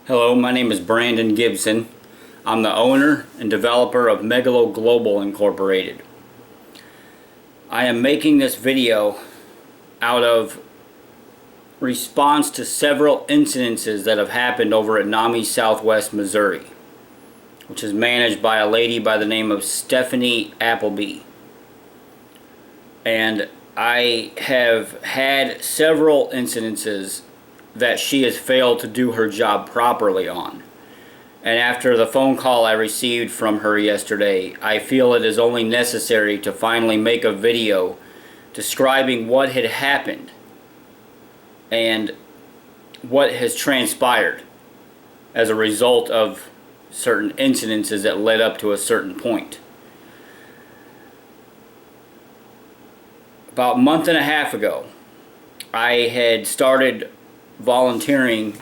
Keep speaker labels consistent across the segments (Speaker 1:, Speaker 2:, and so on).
Speaker 1: Hello, my name is Brandon Gibson. I'm the owner and developer of Megalo Global Incorporated. I am making this video out of response to several incidences that have happened over at NAMI Southwest Missouri, which is managed by a lady by the name of Steffanie Applebee. And I have had several incidences that she has failed to do her job properly on. And after the phone call I received from her yesterday, I feel it is only necessary to finally make a video describing what had happened and what has transpired as a result of certain incidences that led up to a certain point. About a month and a half ago, I had started volunteering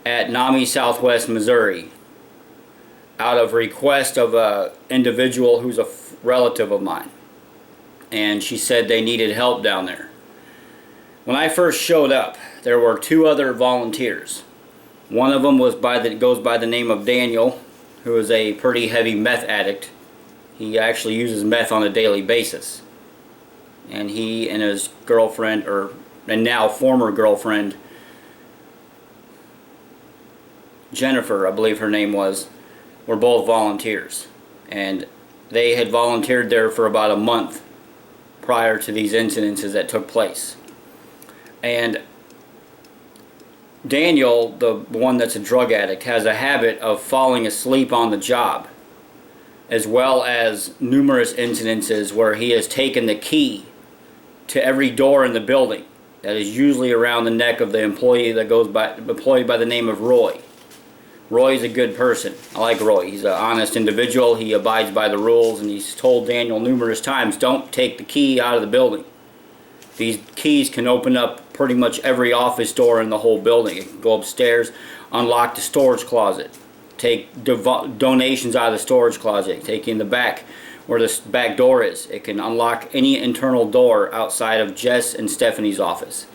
Speaker 1: at NAMI Southwest Missouri out of request of an individual who's a relative of mine, and she said they needed help down there. When I first showed up, there were two other volunteers. One of them goes by the name of Daniel, who is a pretty heavy meth addict. He actually uses meth on a daily basis, and he and his girlfriend, and now former girlfriend, Jennifer, I believe her name was, were both volunteers. And they had volunteered there for about a month prior to these incidences that took place. And Daniel, the one that's a drug addict, has a habit of falling asleep on the job, as well as numerous incidences where he has taken the key to every door in the building. That is usually around the neck of the employee that goes by the name of Roy. Roy's a good person. I like Roy. He's an honest individual. He abides by the rules, and he's told Daniel numerous times, don't take the key out of the building. These keys can open up pretty much every office door in the whole building. It can go upstairs, unlock the storage closet, take donations out of the storage closet, take in the back where the back door is. It can unlock any internal door outside of Jess and Stephanie's office.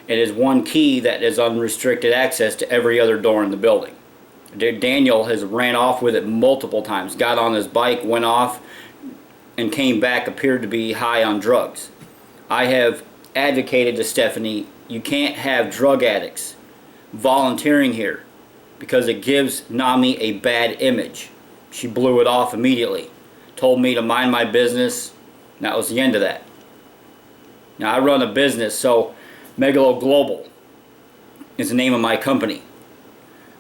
Speaker 1: It is one key that is unrestricted access to every other door in the building. Daniel has ran off with it multiple times, got on his bike, went off, and came back, appeared to be high on drugs. I have advocated to Steffanie, you can't have drug addicts volunteering here because it gives NAMI a bad image. She blew it off immediately. Told me to mind my business, and that was the end of that. Now I run a business, so Megalo Global is the name of my company.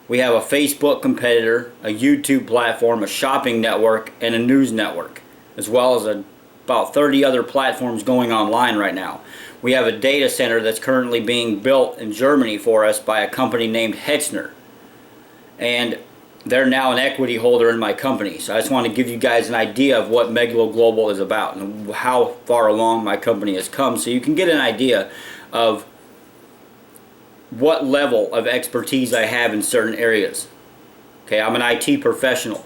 Speaker 1: We have a Facebook competitor, a YouTube platform, a shopping network, and a news network, as well as about 30 other platforms going online right now. We have a data center that's currently being built in Germany for us by a company named Hetzner, and they're now an equity holder in my company. So I just want to give you guys an idea of what Megalo Global is about and how far along my company has come, so you can get an idea of what level of expertise I have in certain areas. Okay, I'm an IT professional,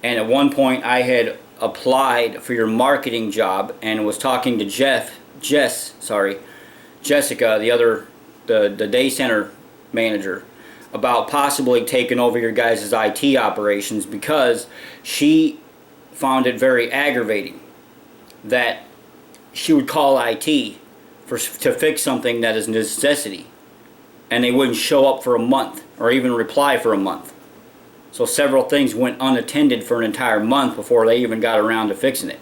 Speaker 1: and at one point I had applied for your marketing job and was talking to Jessica, the day center manager, about possibly taking over your guys' IT operations, because she found it very aggravating that she would call IT to fix something that is a necessity, and they wouldn't show up for a month or even reply for a month. So several things went unattended for an entire month before they even got around to fixing it.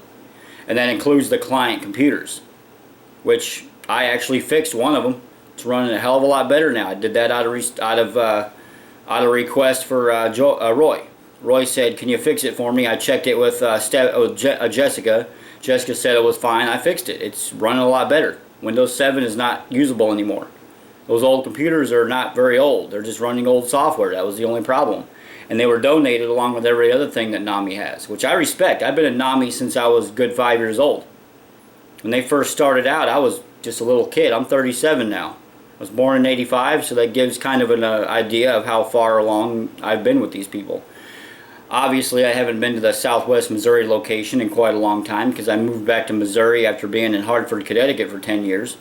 Speaker 1: And that includes the client computers, which I actually fixed one of them. It's running a hell of a lot better now. I did that out of request for Roy. Roy said, "Can you fix it for me?" I checked it with Jessica. Jessica said it was fine. I fixed it. It's running a lot better. Windows 7 is not usable anymore. Those old computers are not very old. They're just running old software. That was the only problem. And they were donated along with every other thing that NAMI has, which I respect. I've been at NAMI since I was a good 5 years old. When they first started out, I was just a little kid. I'm 37 now. I was born in '85, so that gives kind of an idea of how far along I've been with these people. Obviously, I haven't been to the Southwest Missouri location in quite a long time, because I moved back to Missouri after being in Hartford, Connecticut for 10 years.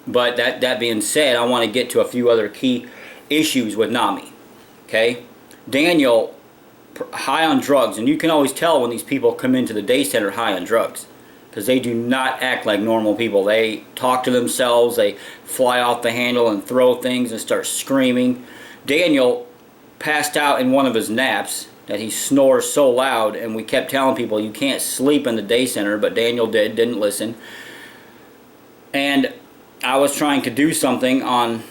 Speaker 1: But that being said, I want to get to a few other key issues with NAMI. Okay? Daniel, high on drugs, and you can always tell when these people come into the day center high on drugs, because they do not act like normal people. They talk to themselves, they fly off the handle and throw things and start screaming. Daniel passed out in one of his naps that he snores so loud, and we kept telling people you can't sleep in the day center, but Daniel didn't listen. And I was trying to do something on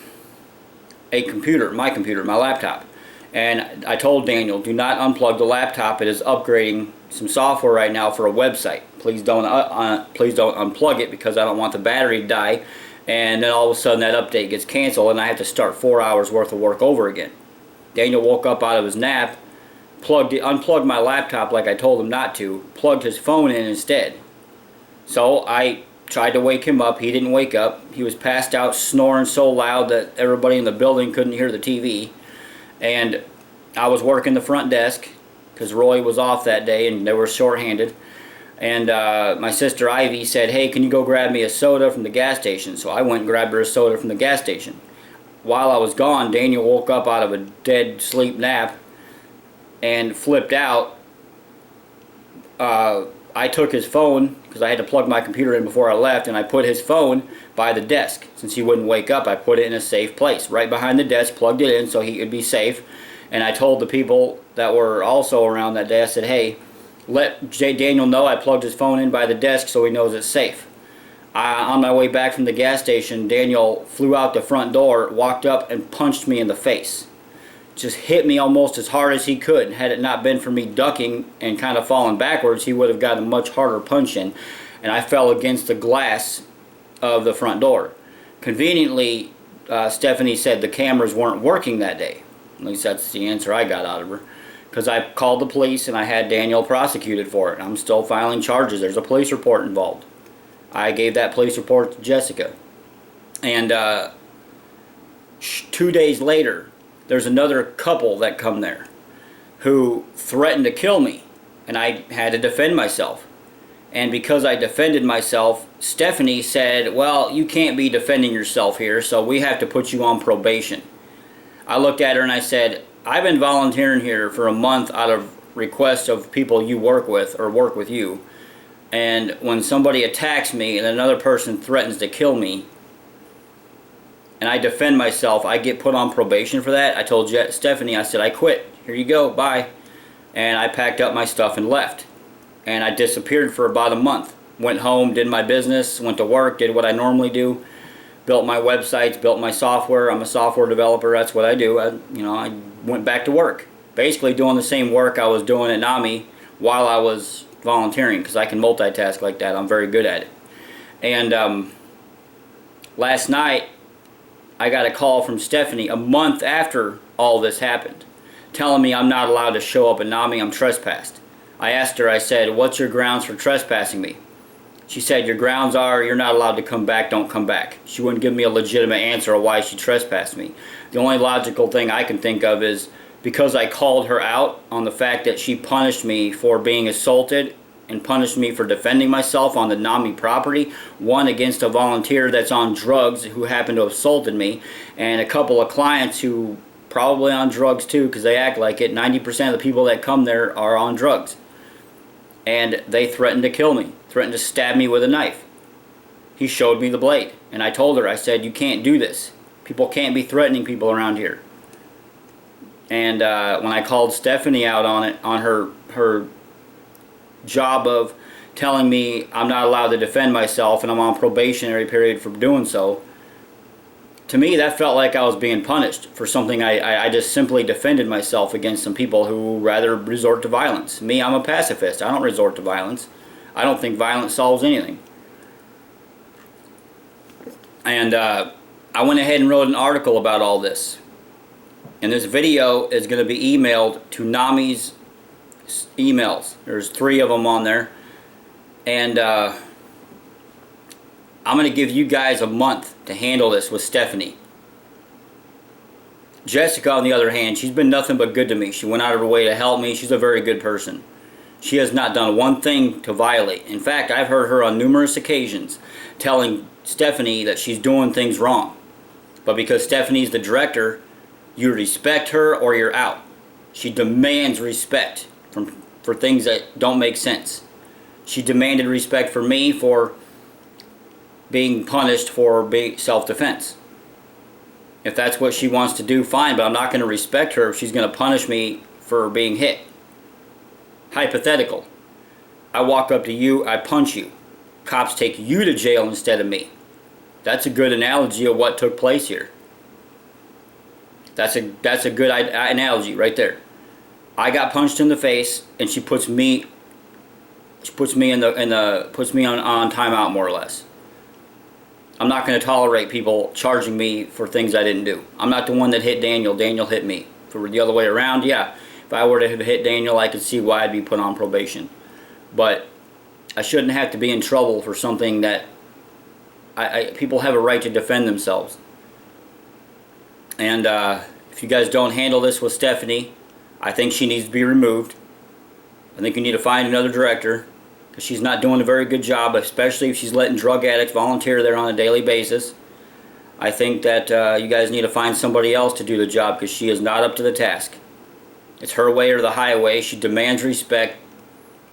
Speaker 1: a computer, my laptop. And I told Daniel, do not unplug the laptop. It is upgrading some software right now for a website. Please don't unplug it, because I don't want the battery to die. And then all of a sudden that update gets canceled and I have to start 4 hours worth of work over again. Daniel woke up out of his nap, unplugged my laptop like I told him not to, plugged his phone in instead. So I tried to wake him up. He didn't wake up. He was passed out, snoring so loud that everybody in the building couldn't hear the TV. And I was working the front desk because Roy was off that day and they were short-handed. And my sister Ivy said, hey, can you go grab me a soda from the gas station? So I went and grabbed her a soda from the gas station. While I was gone, Daniel woke up out of a dead sleep nap and flipped out. I took his phone, because I had to plug my computer in before I left, and I put his phone by the desk. Since he wouldn't wake up, I put it in a safe place, right behind the desk, plugged it in so he could be safe. And I told the people that were also around that day, I said, hey, let Daniel know I plugged his phone in by the desk so he knows it's safe. On my way back from the gas station, Daniel flew out the front door, walked up and punched me in the face. Just hit me almost as hard as he could. Had it not been for me ducking and kind of falling backwards, he would have got a much harder punch in. And I fell against the glass of the front door. Conveniently, Steffanie said the cameras weren't working that day. At least that's the answer I got out of her. Because I called the police and I had Daniel prosecuted for it. I'm still filing charges. There's a police report involved. I gave that police report to Jessica. And 2 days later, there's another couple that come there who threatened to kill me, and I had to defend myself. And because I defended myself, Steffanie said, well, you can't be defending yourself here, so we have to put you on probation. I looked at her and I said, I've been volunteering here for a month out of requests of people you work with or work with you. And when somebody attacks me and another person threatens to kill me, and I defend myself, I get put on probation for that. I told Steffanie, I said, I quit. Here you go, bye. And I packed up my stuff and left. And I disappeared for about a month. Went home, did my business, went to work, did what I normally do. Built my websites, built my software. I'm a software developer, that's what I do. I went back to work. Basically doing the same work I was doing at NAMI while I was volunteering, because I can multitask like that. I'm very good at it. And last night, I got a call from Steffanie a month after all this happened, telling me I'm not allowed to show up at NAMI, I'm trespassed. I asked her, I said, what's your grounds for trespassing me? She said, your grounds are you're not allowed to come back, don't come back. She wouldn't give me a legitimate answer of why she trespassed me. The only logical thing I can think of is because I called her out on the fact that she punished me for being assaulted and punished me for defending myself on the NAMI property, one against a volunteer that's on drugs who happened to have assaulted me, and a couple of clients who probably on drugs too, because they act like it. 90% of the people that come there are on drugs. And they threatened to kill me, threatened to stab me with a knife. He showed me the blade, and I told her, I said, you can't do this. People can't be threatening people around here. And when I called Steffanie out on it, on her job of telling me I'm not allowed to defend myself and I'm on probationary period for doing so, to me that felt like I was being punished for something I just simply defended myself against some people who rather resort to violence. Me, I'm a pacifist. I don't resort to violence. I don't think violence solves anything. And I went ahead and wrote an article about all this. And this video is going to be emailed to NAMI's emails. There's 3 of them on there. And I'm going to give you guys a month to handle this with Steffanie. Jessica, on the other hand, she's been nothing but good to me. She went out of her way to help me. She's a very good person. She has not done one thing to violate. In fact, I've heard her on numerous occasions telling Steffanie that she's doing things wrong. But because Steffanie's the director You respect her or you're out. She demands respect for things that don't make sense. She demanded respect for me for being punished for self-defense. If that's what she wants to do, fine, but I'm not going to respect her if she's going to punish me for being hit. Hypothetical. I walk up to you, I punch you. Cops take you to jail instead of me. That's a good analogy of what took place here. That's a good analogy right there. I got punched in the face, and she puts me on timeout, more or less. I'm not going to tolerate people charging me for things I didn't do. I'm not the one that hit Daniel. Daniel hit me. If it were the other way around, yeah. If I were to have hit Daniel, I could see why I'd be put on probation. But I shouldn't have to be in trouble for something that people have a right to defend themselves. And if you guys don't handle this with Steffanie, I think she needs to be removed. I think you need to find another director, because she's not doing a very good job, especially if she's letting drug addicts volunteer there on a daily basis. I think that you guys need to find somebody else to do the job, because she is not up to the task. It's her way or the highway. She demands respect,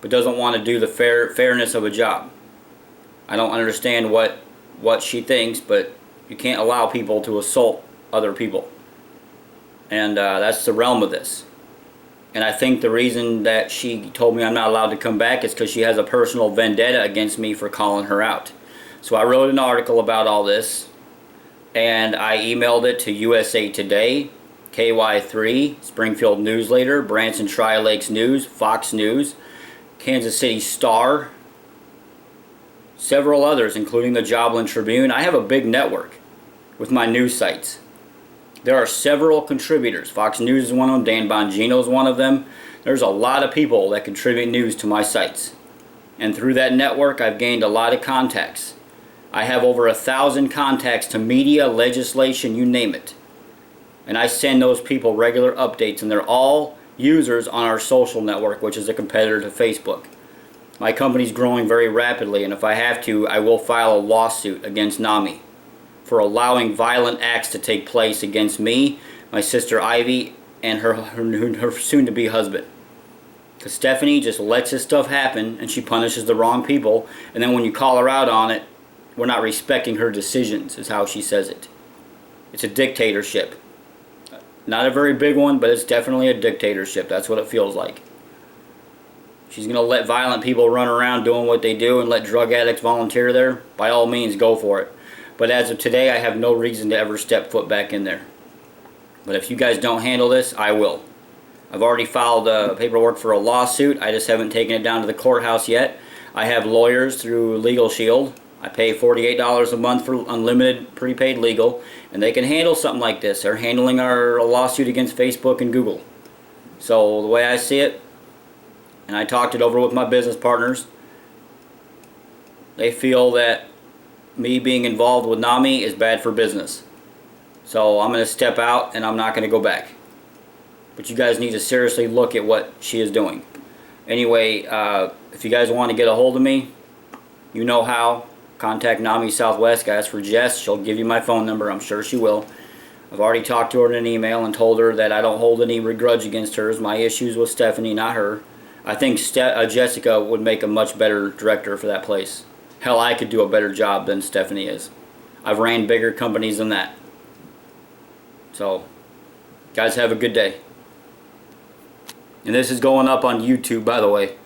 Speaker 1: but doesn't want to do the fairness of a job. I don't understand what she thinks, but you can't allow people to assault other people. And that's the realm of this. And I think the reason that she told me I'm not allowed to come back is because she has a personal vendetta against me for calling her out. So I wrote an article about all this, and I emailed it to USA Today, KY3, Springfield Newsletter, Branson Tri-Lakes News, Fox News, Kansas City Star, several others, including the Joplin Tribune. I have a big network with my news sites. There are several contributors. Fox News is one of them. Dan Bongino is one of them. There's a lot of people that contribute news to my sites. And through that network, I've gained a lot of contacts. I have over 1,000 contacts to media, legislation, you name it. And I send those people regular updates, and they're all users on our social network, which is a competitor to Facebook. My company's growing very rapidly, and if I have to, I will file a lawsuit against NAMI for allowing violent acts to take place against me, my sister Ivy, and her soon-to-be husband. Because Steffanie just lets this stuff happen, and she punishes the wrong people, and then when you call her out on it, we're not respecting her decisions, is how she says it. It's a dictatorship. Not a very big one, but it's definitely a dictatorship. That's what it feels like. She's going to let violent people run around doing what they do and let drug addicts volunteer there. By all means, go for it. But as of today, I have no reason to ever step foot back in there. But if you guys don't handle this, I will. I've already filed paperwork for a lawsuit. I just haven't taken it down to the courthouse yet. I have lawyers through Legal Shield. I pay $48 a month for unlimited prepaid legal, and they can handle something like this. They're handling our lawsuit against Facebook and Google. So the way I see it, and I talked it over with my business partners, they feel that me being involved with NAMI is bad for business. So I'm going to step out, and I'm not going to go back. But you guys need to seriously look at what she is doing. Anyway, if you guys want to get a hold of me, you know how. Contact NAMI Southwest. Guys, for Jess. She'll give you my phone number. I'm sure she will. I've already talked to her in an email and told her that I don't hold any grudge against her. My issues with Steffanie, not her. I think Jessica would make a much better director for that place. Hell, I could do a better job than Steffanie is. I've ran bigger companies than that. So, guys, have a good day. And this is going up on YouTube, by the way.